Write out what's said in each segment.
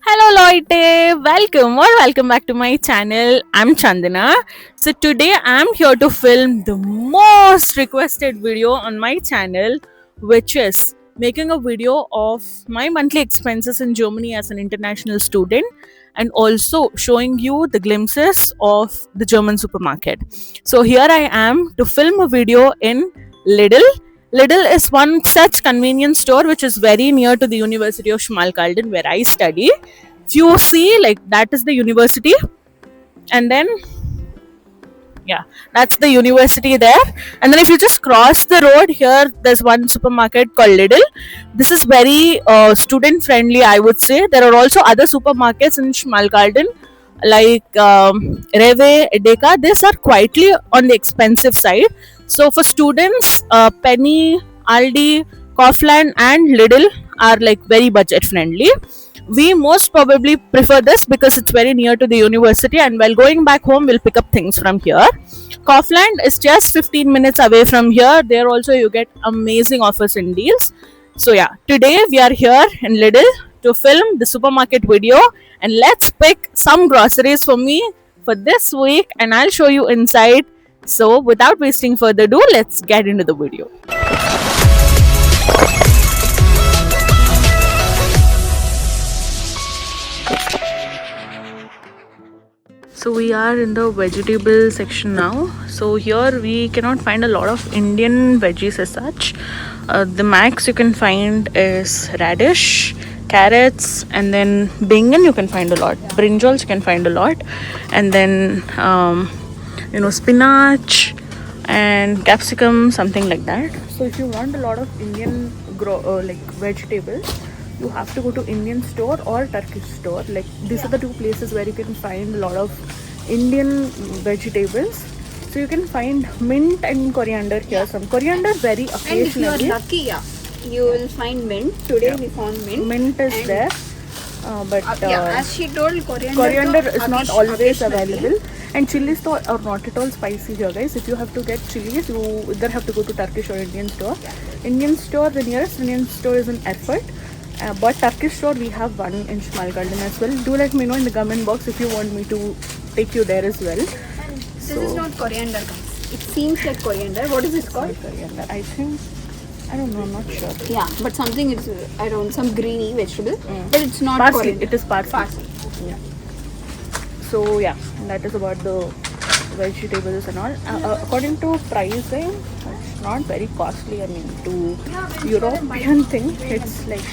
Hello Loite, welcome back to my channel. I'm Chandana. So today I'm here to film the most requested video on my channel, which is making a video of my monthly expenses in Germany as an international student and also showing you the glimpses of the German supermarket. So here I am to film a video in Lidl. Lidl is one such convenience store which is very near to the University of Schmalkalden where I study. If you see, like, that is the university, and then yeah, that's the university there. And then if you just cross the road here, there's one supermarket called Lidl. This is very student friendly, I would say. There are also other supermarkets in Schmalkalden like Rewe, Edeka. These are quietly on the expensive side. So for students, Penny, Aldi, Kaufland and Lidl are like very budget friendly. We most probably prefer this because it's very near to the university, and while going back home we'll pick up things from here. Kaufland is just 15 minutes away from here. There also you get amazing offers and deals. So yeah, today we are here in Lidl to film the supermarket video, and let's pick some groceries for me for this week and I'll show you inside. So without wasting further ado, let's get into the video. So we are in the vegetable section now. So here we cannot find a lot of Indian veggies as such. The max you can find is radish, carrots, and then bangan you can find a lot. Brinjals you can find a lot, and then spinach and capsicum, something like that. So if you want a lot of Indian vegetables, you have to go to Indian store or Turkish store. Like these are the two places where you can find a lot of Indian vegetables. So you can find mint and coriander here. Some coriander very occasionally. And if you are lucky, you will find mint. Today we found mint. Mint is there, but as she told, coriander is not always available. And chilies are not at all spicy here, guys. If you have to get chilies, you either have to go to Turkish or Indian store. Indian store, the nearest Indian store is in Erfurt. But Turkish store we have one in Schmalkalden as well. Do let me know in the comment box if you want me to take you there as well. And this is not coriander, guys. It seems like coriander. What is this called? Coriander. I think, I don't know, I'm not sure. Yeah, but something is around some greeny vegetable, but it's not Parsley. coriander. It is parsley. Yeah. So yeah, that is about the vegetables and all. According to pricing, it's not very costly. I mean, to European thing, it's like,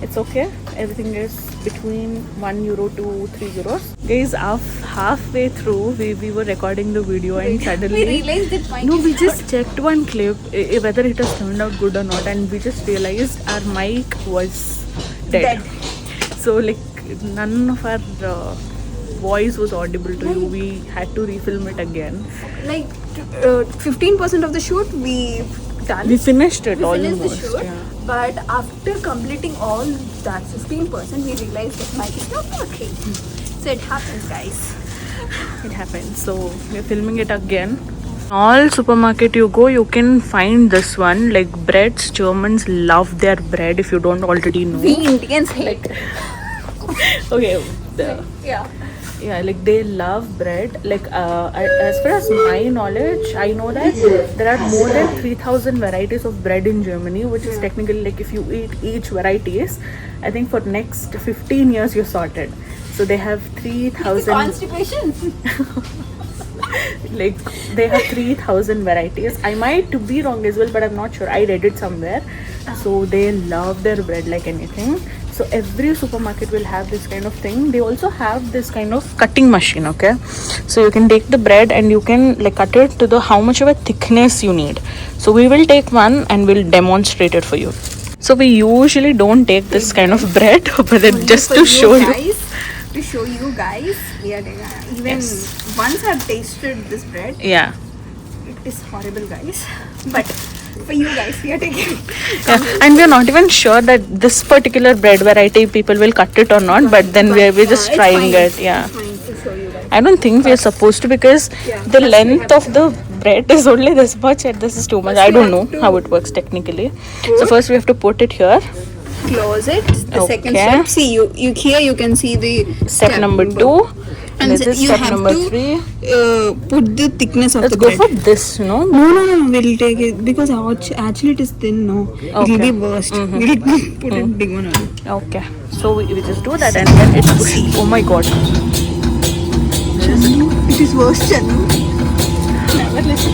it's okay. Everything is between €1 to €3. Guys, halfway through we were recording the video and suddenly we realized that we just checked one clip whether it has turned out good or not, and we just realized our mic was dead. So like none of our voice was audible to you. We had to refilm it again. Like 15% of the shoot we done. We finished it We almost. finished the shoot, Yeah. but after completing all that 15%, we realized that mic is not working. So it happens, guys. It happened. So we're filming it again. All supermarket you go, you can find this one, like breads. Germans love their bread, if you don't already know. We Indians hate. Okay. Yeah. Like they love bread. Like as far as my knowledge, I know that there are more than 3,000 varieties of bread in Germany, which is technically, like, if you eat each varieties, I think for next 15 years you're sorted. So they have 3,000. Constipation. Like they have 3,000 varieties. I might be wrong as well, but I'm not sure. I read it somewhere. So they love their bread like anything. So every supermarket will have this kind of thing. They also have this kind of cutting machine, okay? So you can take the bread and you can like cut it to the how much of a thickness you need. So we will take one and we'll demonstrate it for you. So we usually don't take this kind of bread, but just to show you. To show you guys, we are even once I've tasted this bread. Yeah. It is horrible, guys. But for you guys, we are taking. Yeah, and we are not even sure that this particular bread variety people will cut it or not, but then we're just trying it. Yeah, It's fine to show you guys. I don't think we are supposed to, because the length of the bread is only this much and this is too much. I don't know how it works technically. So first we have to put it here. close it. The second Okay. step. See, you here you can see the Step number 2. And This is you step have number to 3. put the thickness of Let's the go bread. for this, no? No. We'll take it because actually it is thin. No, it'll Okay. be worst. We'll put it big one on. Okay. So we just do that and then it's pushed. Oh my god. Chandu, it is worse, Chandu. Never listen.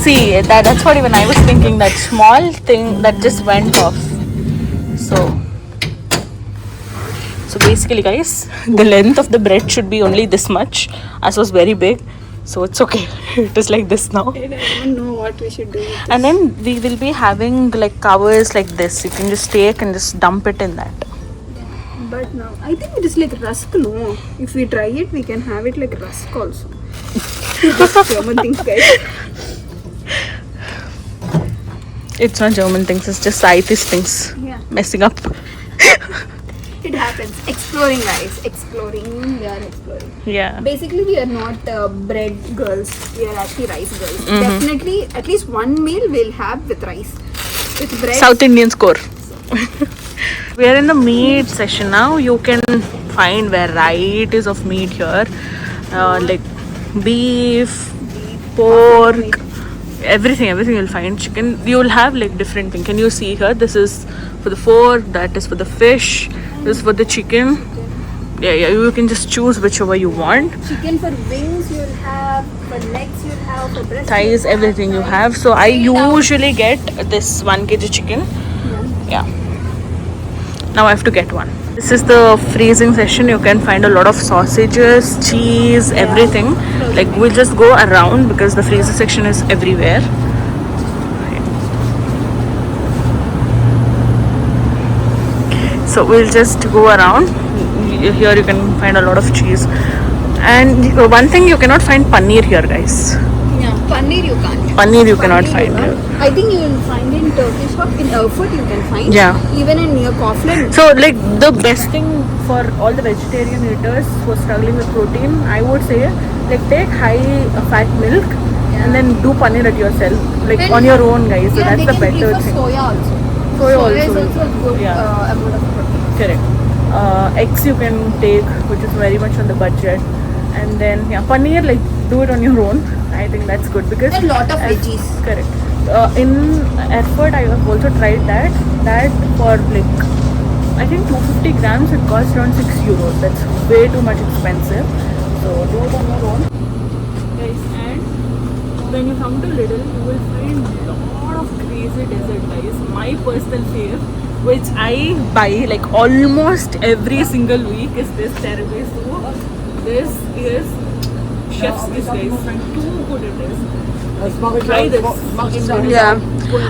See, that's what even I was thinking. That small thing that just went off. So basically, guys, the length of the bread should be only this much. As was very big, so it's okay. It is like this now. I don't know what we should do. And then we will be having like covers like this. You can just take and just dump it in that. But now I think it is like rusk. No, if we try it, we can have it like rusk also. German things, guys. It's not German things. It's just scientist things Yeah. messing up. It happens. Exploring, guys. Exploring. We are exploring. Yeah. Basically, we are not bread girls. We are actually rice girls. Definitely, at least one meal we'll have with rice. With bread. South Indian score. We are in the meat session now. You can find varieties of meat here, like beef, pork, everything you'll find. Chicken, you'll have like different thing. Can you see here? This is for the pork, that is for the fish, this is for the chicken. Yeah, you can just choose whichever you want. Chicken for wings you'll have, for legs you'll have, for breast Thighs, you'll have, everything you thighs. have. So I usually get this 1 kg chicken. Yeah. Now I have to get one. This is the freezing session. You can find a lot of sausages, cheese, everything. Like we'll just go around because the freezer section is everywhere. So we'll just go around. Here you can find a lot of cheese. And one thing, you cannot find paneer here, guys. Yeah, paneer you can't. Paneer you cannot Paneer find you here. can't. I think you will find in Turkish shop, in Erfurt you can find. Yeah. Even in near Kaufland. So like the best thing for all the vegetarian eaters who are struggling with protein, I would say like take high fat milk and then do paneer at yourself, like And on your own, guys. So yeah, that's they the can better prefer thing. soya also. Soya Soya is also. also a good Yeah. amount of protein. Correct. Eggs you can take, which is very much on the budget. And then yeah, paneer, like do it on your own. I think that's good because And lot of veggies. correct. In Erfurt, I have also tried that. That for like I think 250 grams, it costs around 6 euros. That's way too much expensive. So do it on your own, guys. And when you come to Lidl, you will find a lot of crazy dessert, guys. My personal fave, which I buy like almost every single week, is this tiramisu. This is chef's kiss, guys. Too good it is. Try this. Yeah.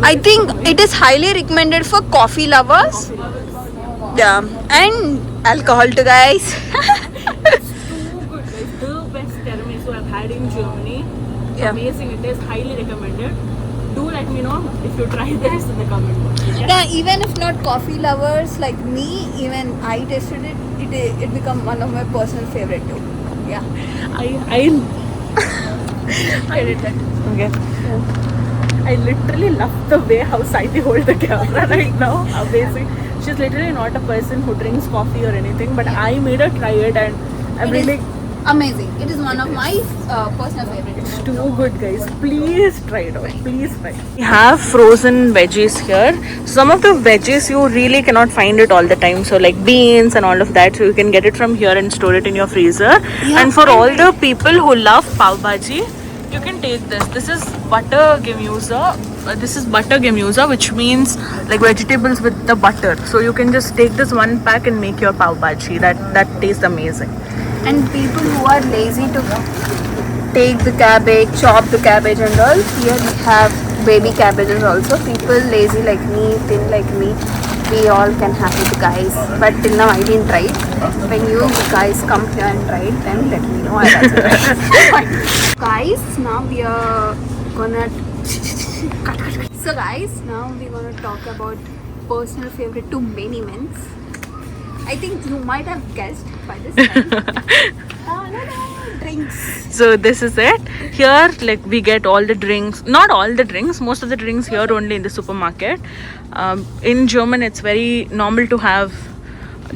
I think it is highly recommended for coffee lovers. Yeah. And alcohol too, guys. Too good, guys. The best tiramisu I've had in Germany. Yeah. Amazing it is. Highly recommended. Do let me know if you try this in the comment box. Okay? Yeah, even if not coffee lovers like me, even I tasted it. It become one of my personal favorite too. Yeah. I did that. Okay. I literally love the way how Saiti holds the camera right now. Amazing. She's literally not a person who drinks coffee or anything, but I made her try it and I'm It is really amazing. It is one of my personal favorites. too good, guys. Please try it out. Please try. We have frozen veggies here. Some of the veggies you really cannot find it all the time. So like beans and all of that. So you can get it from here and store it in your freezer. And for all the people who love pav bhaji, you can take this. This is butter gemuza. This is butter gemuza, which means like vegetables with the butter. So you can just take this one pack and make your pav bhaji. That tastes amazing. And people who are lazy to take the cabbage, chop the cabbage and all, here we have baby cabbages also. People lazy like me, thin like me, we all can have it, guys. But till now I didn't try it. When you guys come here and try it, then let me know. I'll also try it. Guys, now we are gonna so guys, now we're gonna talk about personal favorite to many men. I think you might have guessed by this time. No, So this is it. Here, like we get all the drinks. Not all the drinks. Most of the drinks here only in the supermarket. In German, it's very normal to have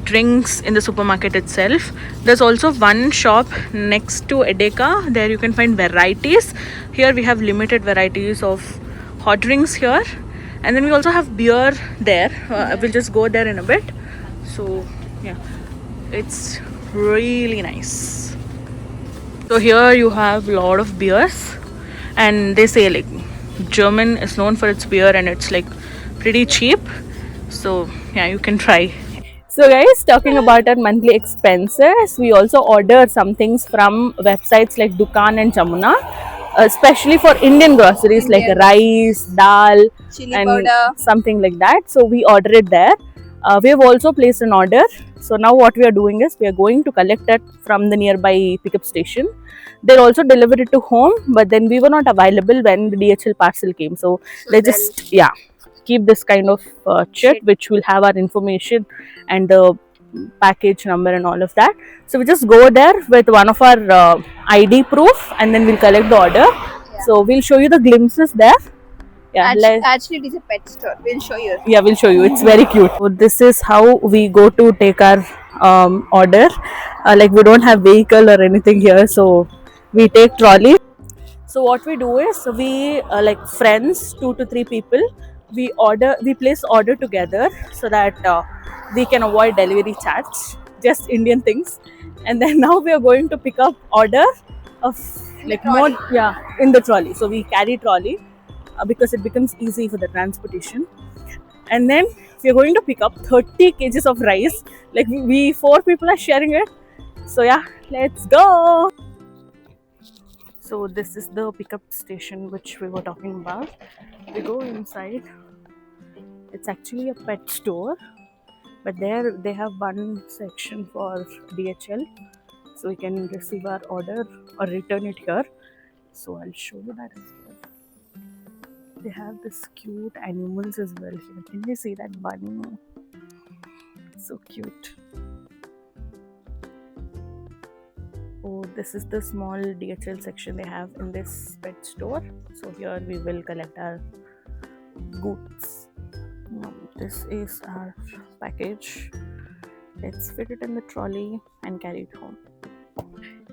drinks in the supermarket itself. There's also one shop next to Edeka. There you can find varieties. Here we have limited varieties of hot drinks here, and then we also have beer there. We'll just go there in a bit. So yeah, it's really nice. So here you have a lot of beers, and they say like German is known for its beer and it's like pretty cheap. So yeah, you can try. So guys, talking about our monthly expenses, we also order some things from websites like Dukaan and Jamuna, especially for Indian groceries like Indian. rice, dal, Chili and powder. something like that. So we order it there. We have also placed an order. So now what we are doing is we are going to collect it from the nearby pickup station. They'll also deliver it to home, but then we were not available when the DHL parcel came. So they just keep this kind of chip which will have our information and the package number and all of that. So we just go there with one of our ID proof and then we'll collect the order. So we'll show you the glimpses there. Yeah, Actually, it is a pet store. We'll show you. yeah, we'll show you. It's very cute. So this is how we go to take our order. Like we don't have vehicle or anything here, so we take trolley. So what we do is we like friends, 2 to 3 people. We place order together so that we can avoid delivery charge. Just Indian things, and then now we are going to pick up order of like more in the trolley. So we carry trolley because it becomes easy for the transportation. And then we are going to pick up 30 kgs of rice. Like we 4 people are sharing it. So yeah, let's go. So this is the pickup station which we were talking about. We go inside. It's actually a pet store, but there they have one section for DHL, so we can receive our order or return it here. So I'll show you that as well. They have this cute animals as well here. Can you see that bunny? So cute. Oh, this is the small DHL section they have in this pet store. So here we will collect our goods. This is our package. Let's fit it in the trolley and carry it home.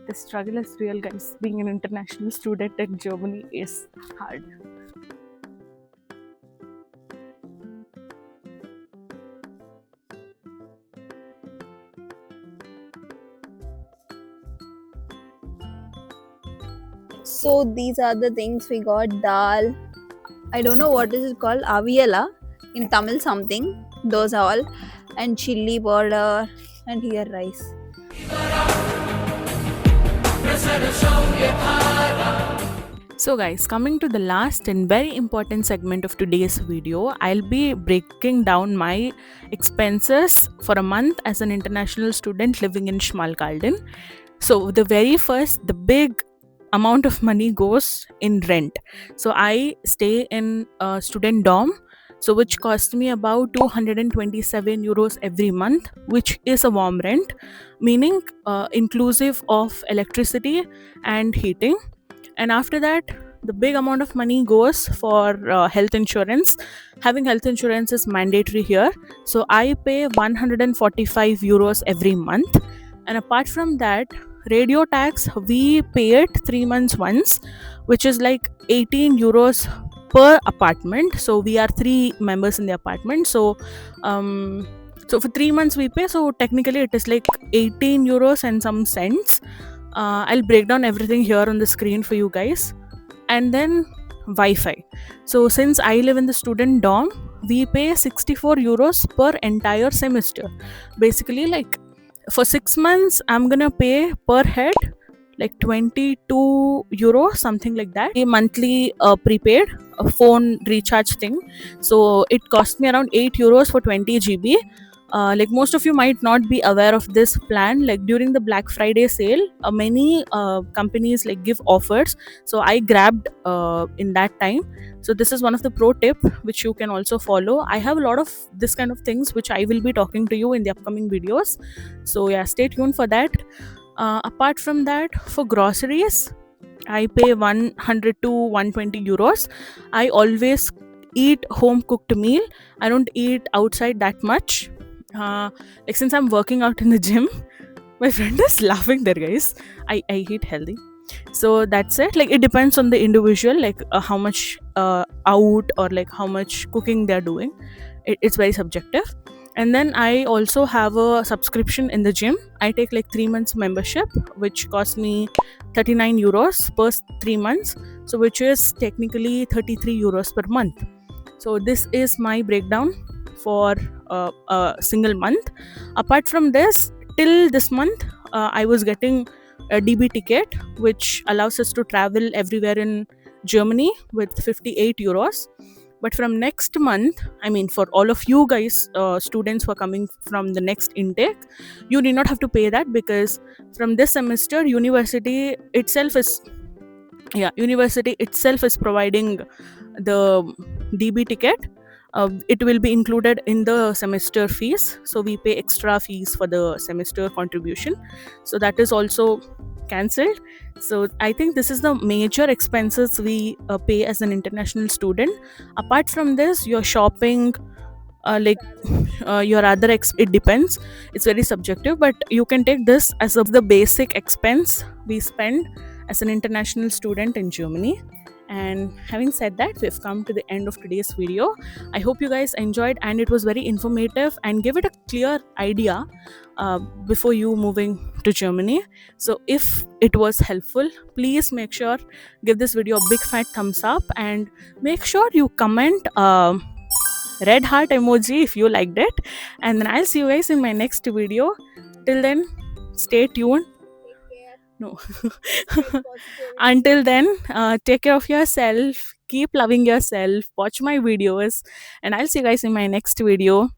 The struggle is real, guys. Being an international student in Germany is hard. So these are the things we got. Dal. I don't know what is it called. Aviala. In Tamil something. Those are all. And chili powder. And here rice. So guys, coming to the last and very important segment of today's video, I'll be breaking down my expenses for a month as an international student living in Schmalkalden. So the big amount of money goes in rent. So I stay in a student dorm, so which cost me about 227 euros every month, which is a warm rent, meaning inclusive of electricity and heating. And after that, the big amount of money goes for health insurance. Having health insurance is mandatory here, so I pay 145 euros every month. And apart from that, radio tax, we pay it 3 months once, which is like 18 euros per apartment. So we are 3 members in the apartment, so for 3 months we pay, so technically it is like 18 euros and some cents. I'll break down everything here on the screen for you guys. And then Wi-Fi. So since I live in the student dorm, we pay 64 euros per entire semester. Basically, like for 6 months, I'm gonna pay per head like 22 euros, something like that. A monthly prepaid a phone recharge thing. So it cost me around 8 euros for 20 GB. Like most of you might not be aware of this plan. Like during the Black Friday sale, many companies like give offers, so I grabbed in that time. So this is one of the pro tip which you can also follow. I have a lot of this kind of things which I will be talking to you in the upcoming videos, so yeah, stay tuned for that. Apart from that, for groceries, I pay 100 to 120 euros. I always eat home cooked meal. I don't eat outside that much. Like since I'm working out in the gym, my friend is laughing there, guys. I eat healthy. So that's it. Like it depends on the individual, like how much out or like how much cooking they're doing. It's very subjective. And then I also have a subscription in the gym. I take like 3 months membership, which costs me 39 euros per 3 months, so which is technically 33 euros per month. So this is my breakdown for a single month. Apart from this, till this month I was getting a DB ticket, which allows us to travel everywhere in Germany with 58 euros. But from next month, I mean, for all of you guys, students who are coming from the next intake, you need not have to pay that, because from this semester, university itself is providing the DB ticket. It will be included in the semester fees, so we pay extra fees for the semester contribution. So that is also cancelled. So I think this is the major expenses we pay as an international student. Apart from this, your shopping, like your other it depends, it's very subjective, but you can take this as the basic expense we spend as an international student in Germany. And having said that, we've come to the end of today's video. I hope you guys enjoyed and it was very informative and give it a clear idea before you moving to Germany. So if it was helpful, please make sure give this video a big fat thumbs up, and make sure you comment red heart emoji if you liked it. And then I'll see you guys in my next video. Till then, stay tuned. No. Until then, take care of yourself, keep loving yourself, watch my videos, and I'll see you guys in my next video.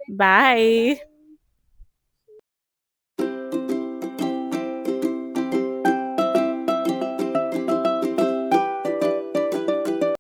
Bye.